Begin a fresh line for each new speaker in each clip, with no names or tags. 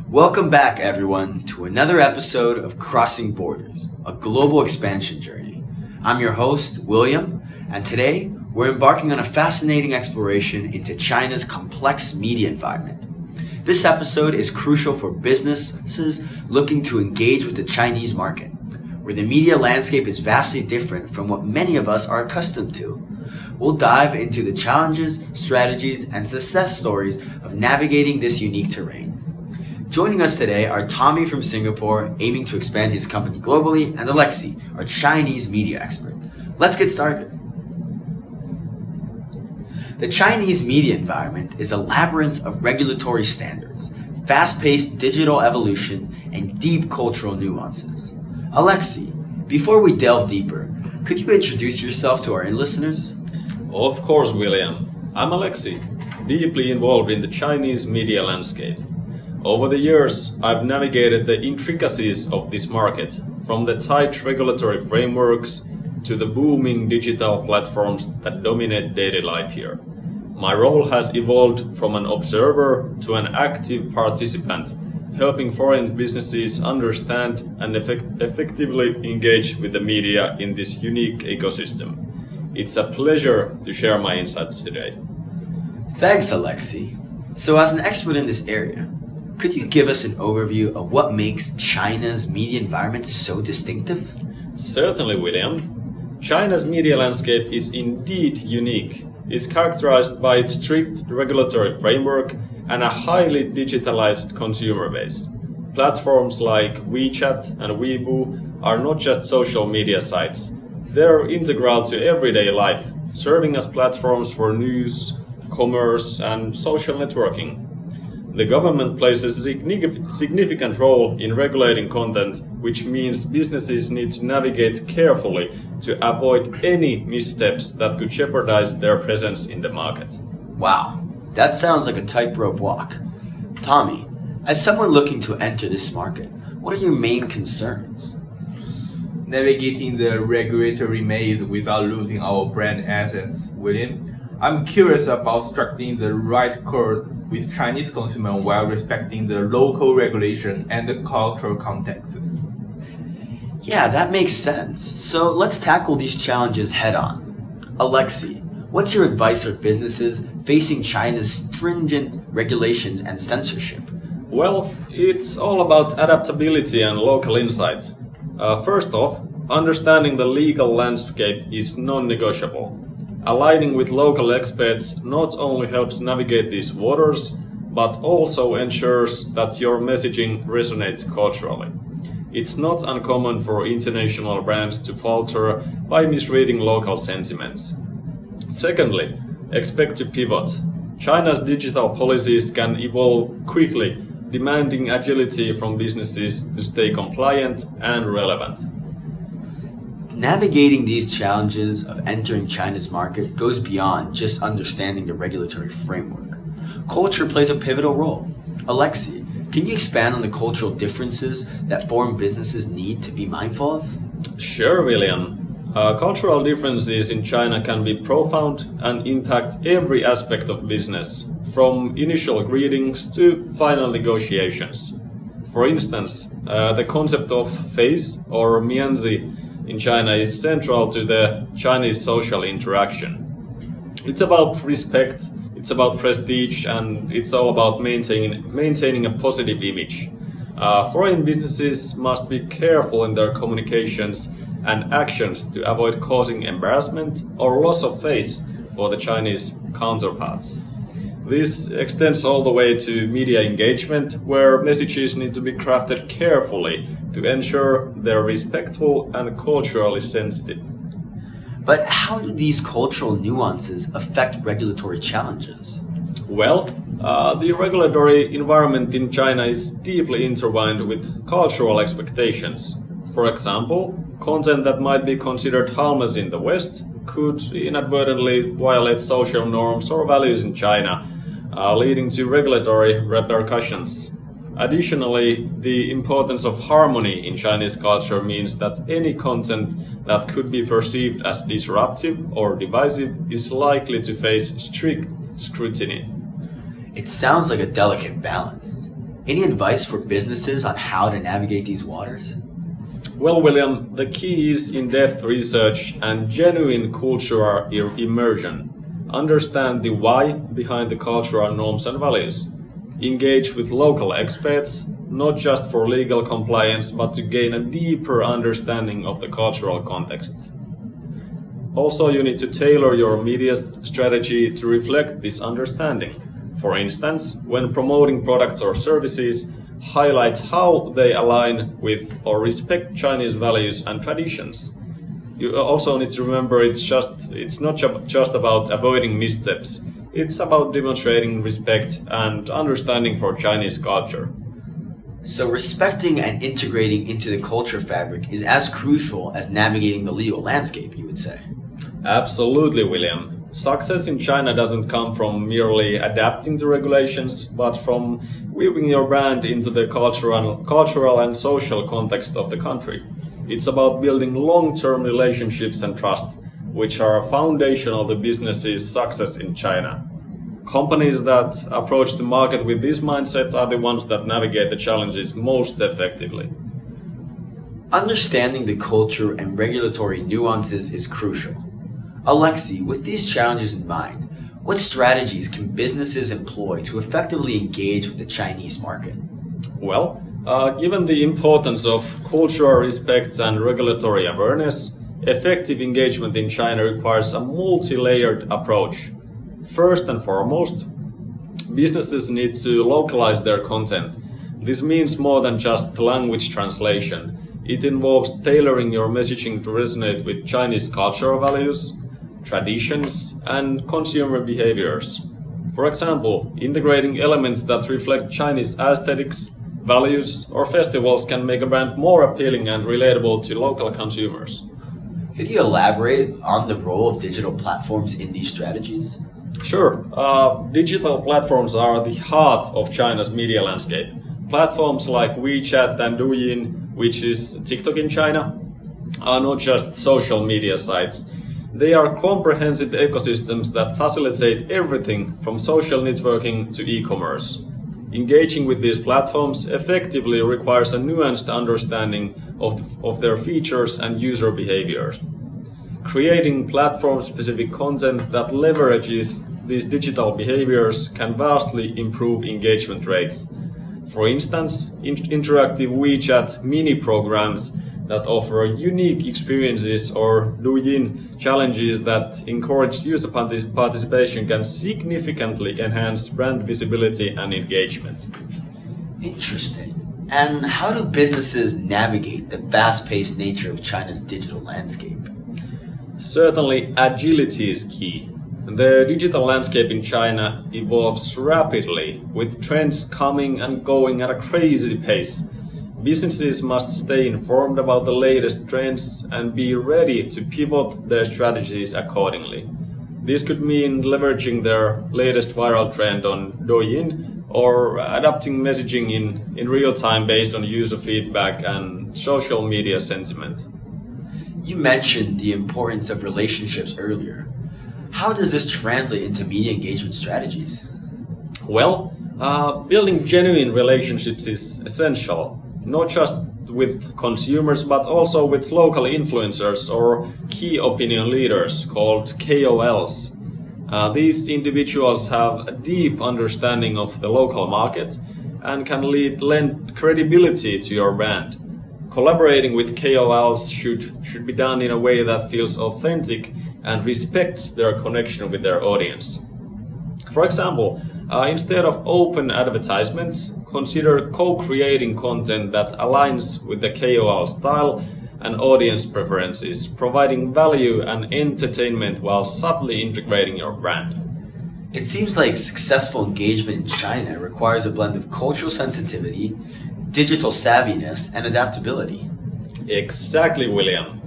Welcome back, everyone, to another episode of Crossing Borders, a global expansion journey. I'm your host, William, and today we're embarking on a fascinating exploration into China's complex media environment. This episode is crucial for businesses looking to engage with the Chinese market, where the media landscape is vastly different from what many of us are accustomed to. We'll dive into the challenges, strategies, and success stories of navigating this unique terrain. Joining us today are Tommy from Singapore, aiming to expand his company globally, and Alexi, our Chinese media expert. Let's get started. The Chinese media environment is a labyrinth of regulatory standards, fast-paced digital evolution, and deep cultural nuances. Alexi, before we delve deeper, could you introduce yourself to our listeners?
Of course, William. I'm Alexi, deeply involved in the Chinese media landscape. Over the years, I've navigated the intricacies of this market, from the tight regulatory frameworks to the booming digital platforms that dominate daily life here. My role has evolved from an observer to an active participant, helping foreign businesses understand and effectively engage with the media in this unique ecosystem. It's a pleasure to share my insights today.
Thanks, Alexi. So as an expert in this area, could you give us an overview of what makes China's media environment so distinctive?
Certainly, William. China's media landscape is indeed unique. It's characterized by its strict regulatory framework and a highly digitalized consumer base. Platforms like WeChat and Weibo are not just social media sites. They're integral to everyday life, serving as platforms for news, commerce, and social networking. The government plays a significant role in regulating content, which means businesses need to navigate carefully to avoid any missteps that could jeopardize their presence in the market.
Wow, that sounds like a tightrope walk. Tommy, as someone looking to enter this market, what are your main concerns?
Navigating the regulatory maze without losing our brand essence, William. I'm curious about striking the right chord with Chinese consumers while respecting the local regulation and the cultural contexts.
Yeah, that makes sense. So let's tackle these challenges head on. Alexi, what's your advice for businesses facing China's stringent regulations and censorship?
Well, it's all about adaptability and local insights. First off, understanding the legal landscape is non-negotiable. Aligning with local experts not only helps navigate these waters, but also ensures that your messaging resonates culturally. It's not uncommon for international brands to falter by misreading local sentiments. Secondly, expect to pivot. China's digital policies can evolve quickly, demanding agility from businesses to stay compliant and relevant.
Navigating these challenges of entering China's market goes beyond just understanding the regulatory framework. Culture plays a pivotal role. Alexi, can you expand on the cultural differences that foreign businesses need to be mindful of?
Sure, William. Cultural differences in China can be profound and impact every aspect of business, from initial greetings to final negotiations. For instance, the concept of face or mianzi in China is central to the Chinese social interaction. It's about respect, it's about prestige, and it's all about maintaining a positive image. Foreign businesses must be careful in their communications and actions to avoid causing embarrassment or loss of face for the Chinese counterparts. This extends all the way to media engagement, where messages need to be crafted carefully to ensure they're respectful and culturally sensitive.
But how do these cultural nuances affect regulatory challenges?
Well, the regulatory environment in China is deeply intertwined with cultural expectations. For example, content that might be considered harmless in the West could inadvertently violate social norms or values in China, leading to regulatory repercussions. Additionally, the importance of harmony in Chinese culture means that any content that could be perceived as disruptive or divisive is likely to face strict scrutiny.
It sounds like a delicate balance. Any advice for businesses on how to navigate these waters?
Well, William, the key is in-depth research and genuine cultural immersion. Understand the why behind the cultural norms and values. Engage with local experts, not just for legal compliance, but to gain a deeper understanding of the cultural context. Also, you need to tailor your media strategy to reflect this understanding. For instance, when promoting products or services, highlight how they align with or respect Chinese values and traditions. You also need to remember it's not just about avoiding missteps. It's about demonstrating respect and understanding for Chinese culture.
So respecting and integrating into the culture fabric is as crucial as navigating the legal landscape, you would say.
Absolutely, William. Success in China doesn't come from merely adapting to regulations, but from weaving your brand into the cultural and social context of the country. It's about building long-term relationships and trust, which are a foundation of the business's success in China. Companies that approach the market with this mindset are the ones that navigate the challenges most effectively.
Understanding the culture and regulatory nuances is crucial. Alexei, with these challenges in mind, what strategies can businesses employ to effectively engage with the Chinese market?
Well, given the importance of cultural respect and regulatory awareness, effective engagement in China requires a multi-layered approach. First and foremost, businesses need to localize their content. This means more than just language translation. It involves tailoring your messaging to resonate with Chinese cultural values, traditions, and consumer behaviors. For example, integrating elements that reflect Chinese aesthetics, values, or festivals can make a brand more appealing and relatable to local consumers.
Could you elaborate on the role of digital platforms in these strategies?
Sure. Digital platforms are the heart of China's media landscape. Platforms like WeChat and Douyin, which is TikTok in China, are not just social media sites. They are comprehensive ecosystems that facilitate everything from social networking to e-commerce. Engaging with these platforms effectively requires a nuanced understanding of their features and user behaviors. Creating platform-specific content that leverages these digital behaviors can vastly improve engagement rates. For instance, interactive WeChat mini programs that offer unique experiences or Douyin challenges that encourage user participation can significantly enhance brand visibility and engagement.
Interesting. And how do businesses navigate the fast-paced nature of China's digital landscape?
Certainly, agility is key. The digital landscape in China evolves rapidly, with trends coming and going at a crazy pace. Businesses must stay informed about the latest trends and be ready to pivot their strategies accordingly. This could mean leveraging their latest viral trend on Douyin or adapting messaging in real time based on user feedback and social media sentiment.
You mentioned the importance of relationships earlier. How does this translate into media engagement strategies?
Well, building genuine relationships is essential, not just with consumers but also with local influencers or key opinion leaders called KOLs. These individuals have a deep understanding of the local market and can lend credibility to your brand. Collaborating with KOLs should be done in a way that feels authentic and respects their connection with their audience. For example, instead of open advertisements, consider co-creating content that aligns with the KOL style and audience preferences, providing value and entertainment while subtly integrating your brand.
It seems like successful engagement in China requires a blend of cultural sensitivity, digital savviness, and adaptability.
Exactly, William.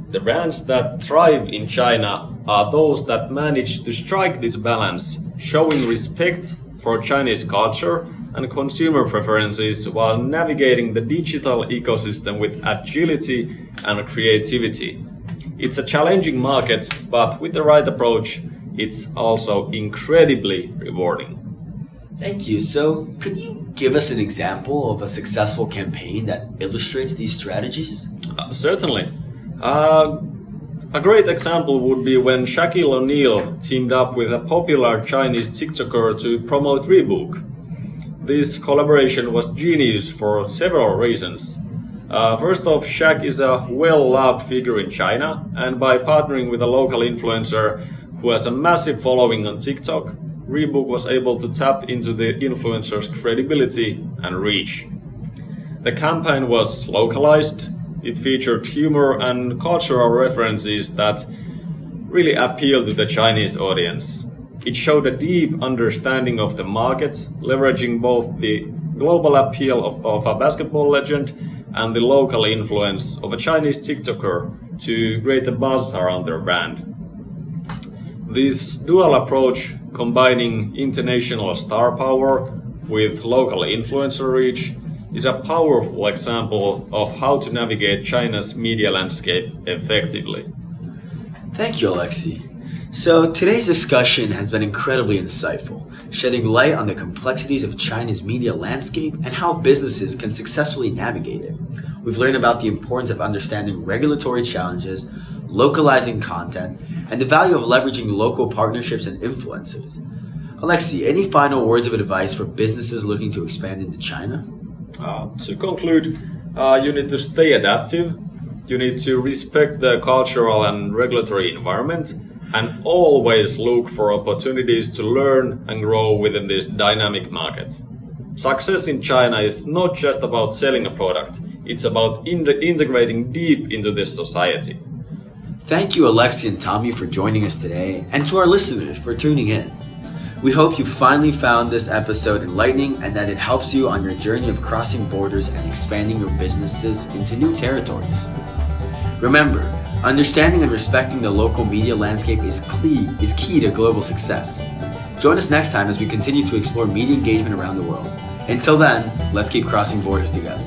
The brands that thrive in China are those that manage to strike this balance, showing respect for Chinese culture and consumer preferences while navigating the digital ecosystem with agility and creativity. It's a challenging market, but with the right approach, it's also incredibly rewarding.
Thank you. So, could you give us an example of a successful campaign that illustrates these strategies?
Certainly. A great example would be when Shaquille O'Neal teamed up with a popular Chinese TikToker to promote Reebok. This collaboration was genius for several reasons. First off, Shaq is a well-loved figure in China, and by partnering with a local influencer who has a massive following on TikTok, Reebok was able to tap into the influencer's credibility and reach. The campaign was localized, it featured humor and cultural references that really appealed to the Chinese audience. It showed a deep understanding of the market, leveraging both the global appeal of a basketball legend and the local influence of a Chinese TikToker to create a buzz around their brand. This dual approach, combining international star power with local influencer reach, is a powerful example of how to navigate China's media landscape effectively.
Thank you, Alexei. So today's discussion has been incredibly insightful, shedding light on the complexities of China's media landscape and how businesses can successfully navigate it. We've learned about the importance of understanding regulatory challenges, localizing content, and the value of leveraging local partnerships and influencers. Alexei, any final words of advice for businesses looking to expand into China?
To conclude, you need to stay adaptive, you need to respect the cultural and regulatory environment, and always look for opportunities to learn and grow within this dynamic market. Success in China is not just about selling a product, it's about integrating deep into this society.
Thank you, Alexei and Tommy, for joining us today, and to our listeners for tuning in. We hope you finally found this episode enlightening and that it helps you on your journey of crossing borders and expanding your businesses into new territories. Remember, understanding and respecting the local media landscape is key to global success. Join us next time as we continue to explore media engagement around the world. Until then, let's keep crossing borders together.